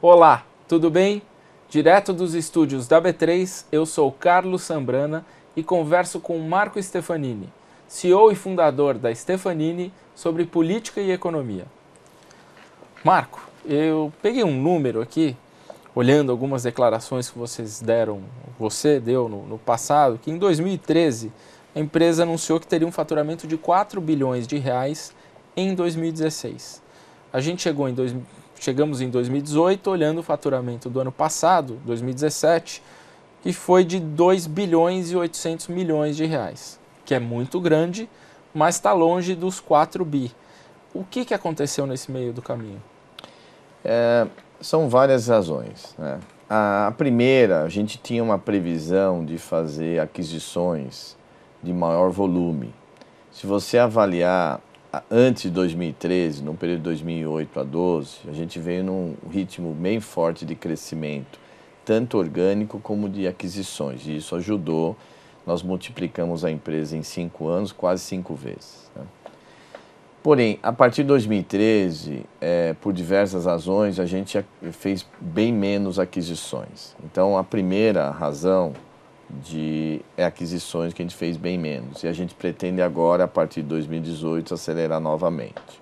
Olá, tudo bem? Direto dos estúdios da B3, eu sou Carlos Sambrana e converso com Marco Stefanini, CEO e fundador da Stefanini, sobre política e economia. Marco, eu peguei um número aqui, olhando algumas declarações que você deu no passado, que em 2013 a empresa anunciou que teria um faturamento de 4 bilhões de reais em 2016. A gente chegamos em 2018 olhando o faturamento do ano passado, 2017, que foi de 2 bilhões e 800 milhões de reais, que é muito grande, mas está longe dos 4 bi. O que aconteceu nesse meio do caminho? São várias razões, né? A primeira, a gente tinha uma previsão de fazer aquisições de maior volume. Se você avaliar antes de 2013, no período de 2008 a 2012, a gente veio num ritmo bem forte de crescimento, tanto orgânico como de aquisições. E isso ajudou, nós multiplicamos a empresa em 5 anos, quase 5 vezes, né? Porém, a partir de 2013, por diversas razões, a gente fez bem menos aquisições. Então, a primeira razão é aquisições que a gente fez bem menos. E a gente pretende agora, a partir de 2018, acelerar novamente.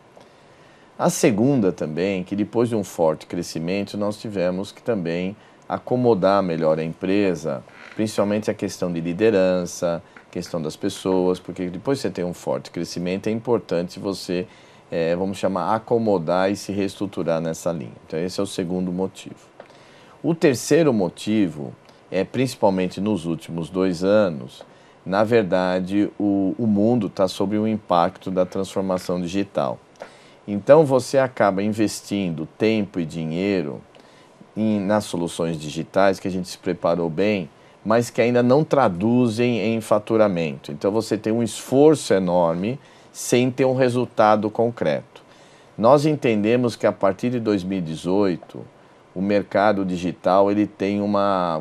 A segunda também, que depois de um forte crescimento, nós tivemos que também acomodar melhor a empresa, principalmente a questão de liderança, questão das pessoas, porque depois que você tem um forte crescimento, é importante você, vamos chamar, acomodar e se reestruturar nessa linha. Então esse é o segundo motivo. O terceiro motivo é, principalmente nos últimos 2 anos, na verdade, o mundo está sob o impacto da transformação digital. Então você acaba investindo tempo e dinheiro nas soluções digitais, que a gente se preparou bem, mas que ainda não traduzem em faturamento. Então você tem um esforço enorme sem ter um resultado concreto. Nós entendemos que a partir de 2018, o mercado digital ele tem o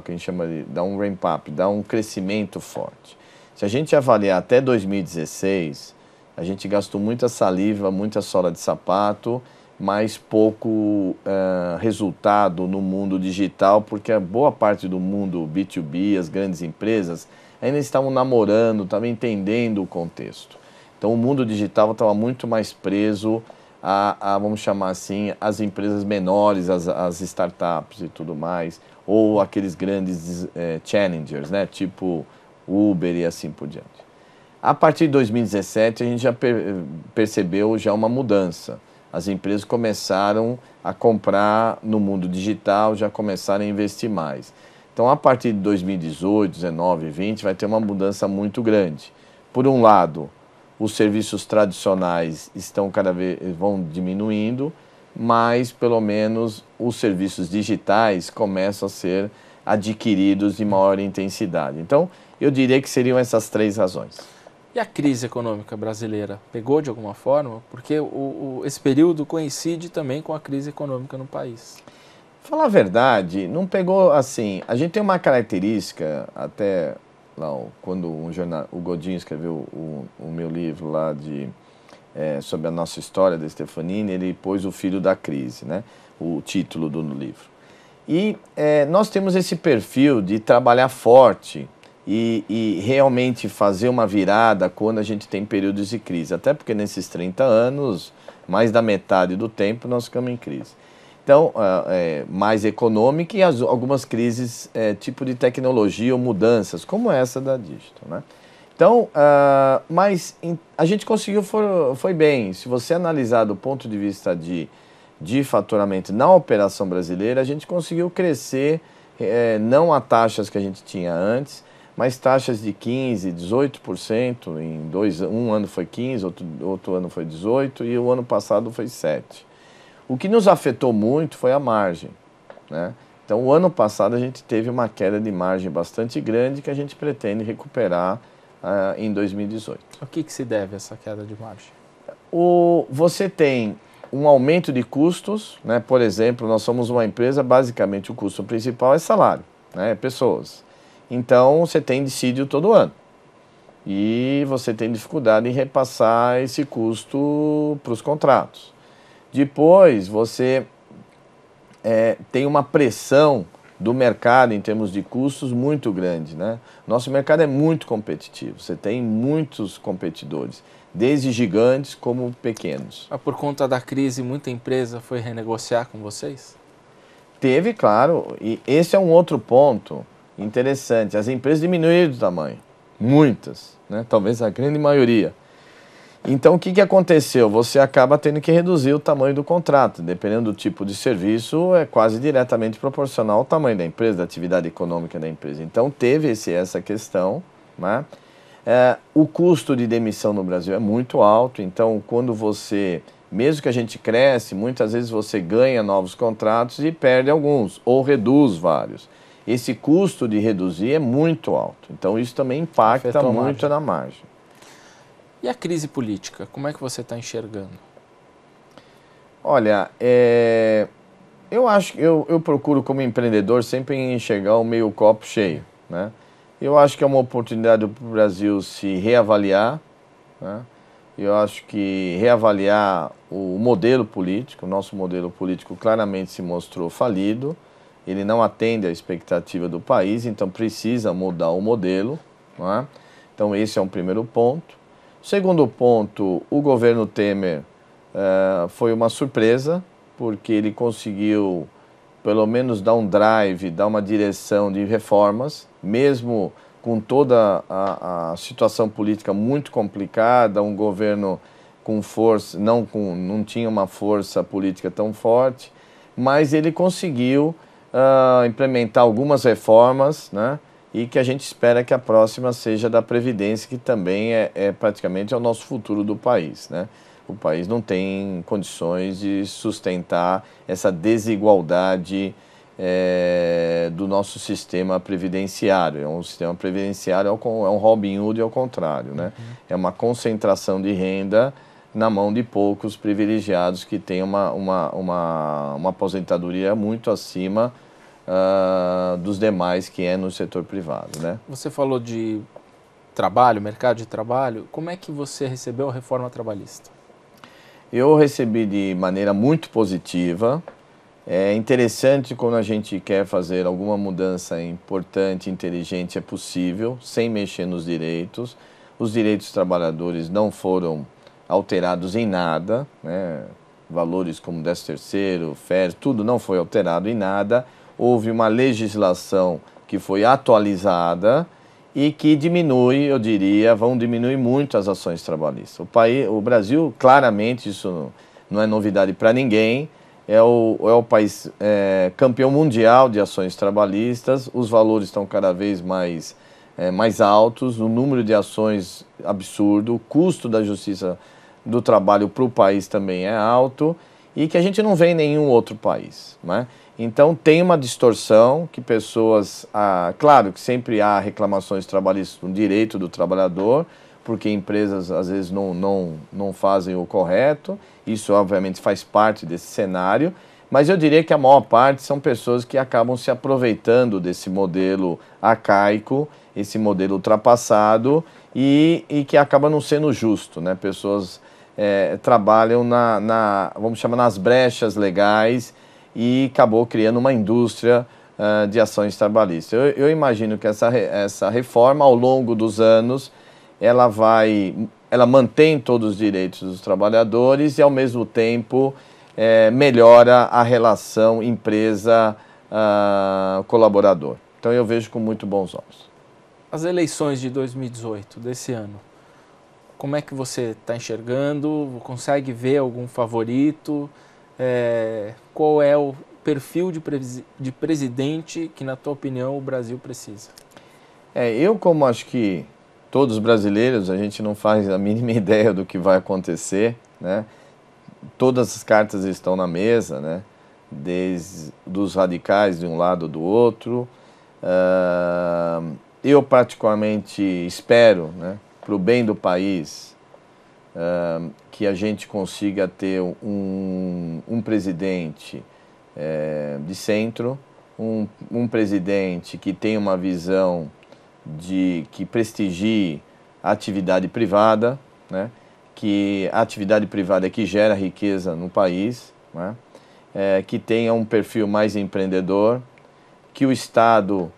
que a gente chama de dá um ramp-up, dá um crescimento forte. Se a gente avaliar até 2016, a gente gastou muita saliva, muita sola de sapato, mas pouco resultado no mundo digital, porque a boa parte do mundo B2B, as grandes empresas, ainda estavam namorando, estavam entendendo o contexto. Então o mundo digital estava muito mais preso vamos chamar assim, as empresas menores, as startups e tudo mais, ou aqueles grandes challengers, né, tipo Uber e assim por diante. A partir de 2017 a gente já percebeu já uma mudança. As empresas começaram a comprar no mundo digital, já começaram a investir mais. Então, a partir de 2018, 19 e 20, vai ter uma mudança muito grande. Por um lado, os serviços tradicionais vão diminuindo, mas, pelo menos, os serviços digitais começam a ser adquiridos em maior intensidade. Então, eu diria que seriam essas 3 razões. E a crise econômica brasileira pegou de alguma forma? Porque esse período coincide também com a crise econômica no país. Falar a verdade, não pegou assim. A gente tem uma característica, até lá, quando o Godinho escreveu o meu livro lá sobre a nossa história da Stefanini, ele pôs o Filho da Crise, né? O título do livro. E nós temos esse perfil de trabalhar forte e realmente fazer uma virada quando a gente tem períodos de crise. Até porque nesses 30 anos, mais da metade do tempo, nós ficamos em crise. Então, mais econômica e algumas crises tipo de tecnologia ou mudanças, como essa da Digital, né? Então, mas a gente conseguiu, foi bem. Se você analisar do ponto de vista de faturamento na operação brasileira, a gente conseguiu crescer, não a taxas que a gente tinha antes, mas taxas de 15%, 18%, um ano foi 15%, outro ano foi 18% e o ano passado foi 7%. O que nos afetou muito foi a margem, né? Então, o ano passado a gente teve uma queda de margem bastante grande que a gente pretende recuperar em 2018. O que se deve a essa queda de margem? Você tem um aumento de custos, né? Por exemplo, nós somos uma empresa, basicamente o custo principal é salário, né? Pessoas. Então, você tem dissídio todo ano. E você tem dificuldade em repassar esse custo para os contratos. Depois, você tem uma pressão do mercado em termos de custos muito grande, né? Nosso mercado é muito competitivo, você tem muitos competidores, desde gigantes como pequenos. Mas por conta da crise, muita empresa foi renegociar com vocês? Teve, claro, e esse é um outro ponto interessante. As empresas diminuíram de tamanho, muitas, né? Talvez a grande maioria. Então, o que aconteceu? Você acaba tendo que reduzir o tamanho do contrato. Dependendo do tipo de serviço, é quase diretamente proporcional ao tamanho da empresa, da atividade econômica da empresa. Então, teve essa questão, né? O custo de demissão no Brasil é muito alto, então, quando você, mesmo que a gente cresce, muitas vezes você ganha novos contratos e perde alguns, ou reduz vários. Esse custo de reduzir é muito alto, então isso também impacta muito na margem. E a crise política, como é que você está enxergando? Olha, eu acho que eu procuro como empreendedor sempre enxergar o meio copo cheio, né? Eu acho que é uma oportunidade para o Brasil se reavaliar, né? Eu acho que reavaliar o modelo político, o nosso modelo político claramente se mostrou falido, ele não atende à expectativa do país, então precisa mudar o modelo, né? Então esse é um primeiro ponto. Segundo ponto, o governo Temer foi uma surpresa, porque ele conseguiu pelo menos dar um drive, dar uma direção de reformas, mesmo com toda a situação política muito complicada, um governo com força, não tinha uma força política tão forte, mas ele conseguiu implementar algumas reformas, né? E que a gente espera que a próxima seja da Previdência, que também praticamente é o nosso futuro do país, né? O país não tem condições de sustentar essa desigualdade do nosso sistema previdenciário. É um sistema previdenciário, é um Robin Hood ao contrário, né? É uma concentração de renda na mão de poucos privilegiados que têm uma aposentadoria muito acima dos demais que é no setor privado, né? Você falou de trabalho, mercado de trabalho. Como é que você recebeu a reforma trabalhista? Eu recebi de maneira muito positiva. É interessante quando a gente quer fazer alguma mudança importante, inteligente, é possível, sem mexer nos direitos. Os direitos dos trabalhadores não foram alterados em nada, né? Valores como 13º, férias, tudo não foi alterado em nada. Houve uma legislação que foi atualizada e que diminui, eu diria, vão diminuir muito as ações trabalhistas. O Brasil, claramente, isso não é novidade para ninguém, é o país campeão mundial de ações trabalhistas, os valores estão cada vez mais altos, o número de ações absurdo, o custo da justiça do trabalho para o país também é alto e que a gente não vê em nenhum outro país, né? Então tem uma distorção que pessoas, claro que sempre há reclamações trabalhistas no direito do trabalhador, porque empresas às vezes não fazem o correto, isso obviamente faz parte desse cenário, mas eu diria que a maior parte são pessoas que acabam se aproveitando desse modelo arcaico, esse modelo ultrapassado e que acaba não sendo justo, né? Pessoas trabalham vamos chamar, nas brechas legais e acabou criando uma indústria de ações trabalhistas. Eu imagino que essa reforma, ao longo dos anos, ela mantém todos os direitos dos trabalhadores e, ao mesmo tempo, melhora a relação empresa-colaborador. Então, eu vejo com muito bons olhos. As eleições de 2018, desse ano, como é que você está enxergando? Consegue ver algum favorito? Qual é o perfil de presidente que, na tua opinião, o Brasil precisa? Eu, como acho que todos os brasileiros, a gente não faz a mínima ideia do que vai acontecer, né? Todas as cartas estão na mesa, né? Desde dos radicais de um lado ou do outro. Eu particularmente espero, né, para o bem do país, que a gente consiga ter um presidente de centro, um presidente que tenha uma visão que prestigie a atividade privada, né? Que a atividade privada é que gera riqueza no país, né? que tenha um perfil mais empreendedor, que o Estado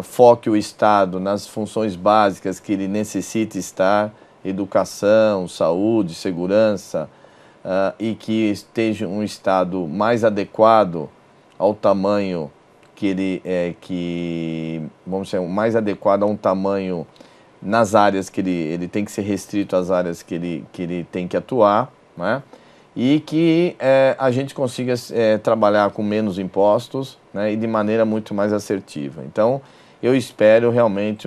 foque o Estado nas funções básicas que ele necessita estar, educação, saúde, segurança, e que esteja um Estado mais adequado ao tamanho vamos dizer, mais adequado a um tamanho nas áreas que ele tem que ser restrito às áreas que ele tem que atuar, né? E que a gente consiga trabalhar com menos impostos, né? E de maneira muito mais assertiva. Então, eu espero realmente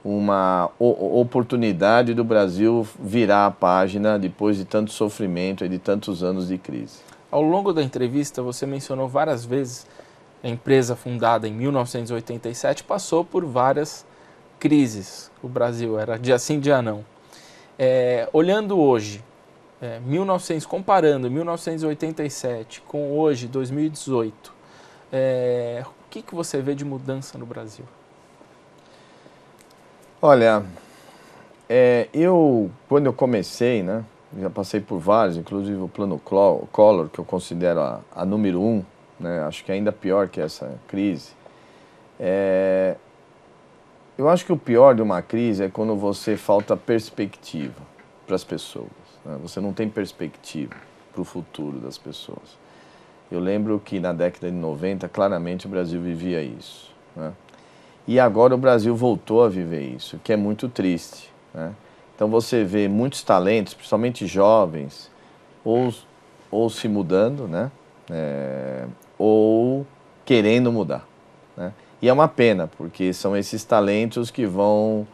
uma oportunidade do Brasil virar a página depois de tanto sofrimento e de tantos anos de crise. Ao longo da entrevista, você mencionou várias vezes a empresa fundada em 1987 passou por várias crises. O Brasil era dia sim, dia não. Olhando hoje, comparando 1987 com hoje, 2018, o que você vê de mudança no Brasil? Olha, quando eu comecei, né, já passei por vários, inclusive o Plano Collor, que eu considero a número 1, né, acho que é ainda pior que essa crise. Eu acho que o pior de uma crise é quando você falta perspectiva para as pessoas, né? Você não tem perspectiva para o futuro das pessoas. Eu lembro que na década de 90, claramente o Brasil vivia isso, né? E agora o Brasil voltou a viver isso, que é muito triste, né? Então você vê muitos talentos, principalmente jovens, ou se mudando, né? Ou querendo mudar, né? E é uma pena, porque são esses talentos que vão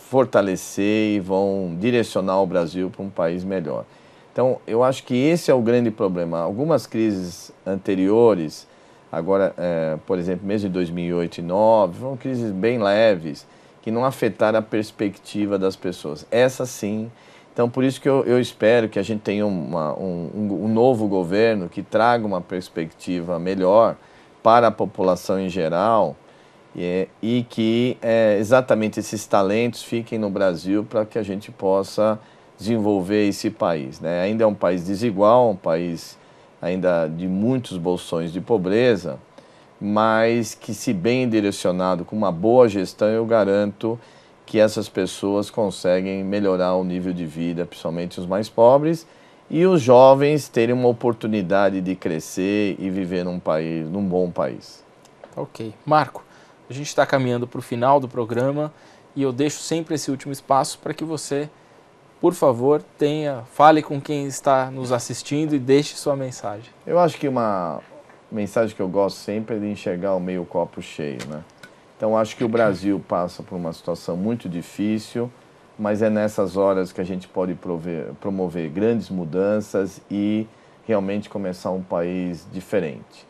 fortalecer e vão direcionar o Brasil para um país melhor. Então, eu acho que esse é o grande problema. Algumas crises anteriores, agora, por exemplo, mesmo em 2008 e 2009, foram crises bem leves, que não afetaram a perspectiva das pessoas. Essa sim. Então, por isso que eu espero que a gente tenha um novo governo que traga uma perspectiva melhor para a população em geral e que exatamente esses talentos fiquem no Brasil para que a gente possa desenvolver esse país, né? Ainda é um país desigual, um país ainda de muitos bolsões de pobreza, mas que, se bem direcionado, com uma boa gestão, eu garanto que essas pessoas conseguem melhorar o nível de vida, principalmente os mais pobres, e os jovens terem uma oportunidade de crescer e viver num bom país. Ok. Marco, a gente está caminhando para o final do programa e eu deixo sempre esse último espaço para que você, por favor, fale com quem está nos assistindo e deixe sua mensagem. Eu acho que uma mensagem que eu gosto sempre é de enxergar o meio copo cheio, né? Então, acho que o Brasil passa por uma situação muito difícil, mas é nessas horas que a gente pode promover grandes mudanças e realmente começar um país diferente.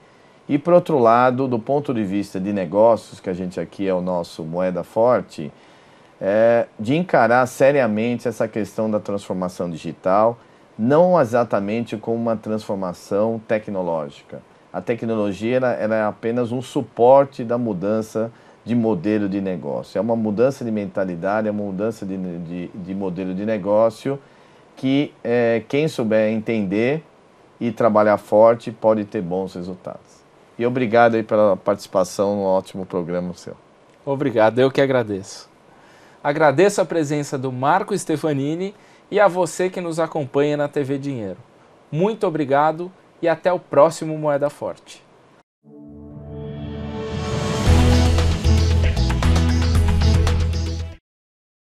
E, por outro lado, do ponto de vista de negócios, que a gente aqui é o nosso moeda forte, de encarar seriamente essa questão da transformação digital, não exatamente como uma transformação tecnológica. A tecnologia ela é apenas um suporte da mudança de modelo de negócio. É uma mudança de mentalidade, é uma mudança de modelo de negócio que quem souber entender e trabalhar forte pode ter bons resultados. E obrigado aí pela participação no ótimo programa seu. Obrigado, eu que agradeço. Agradeço a presença do Marco Stefanini e a você que nos acompanha na TV Dinheiro. Muito obrigado e até o próximo Moeda Forte.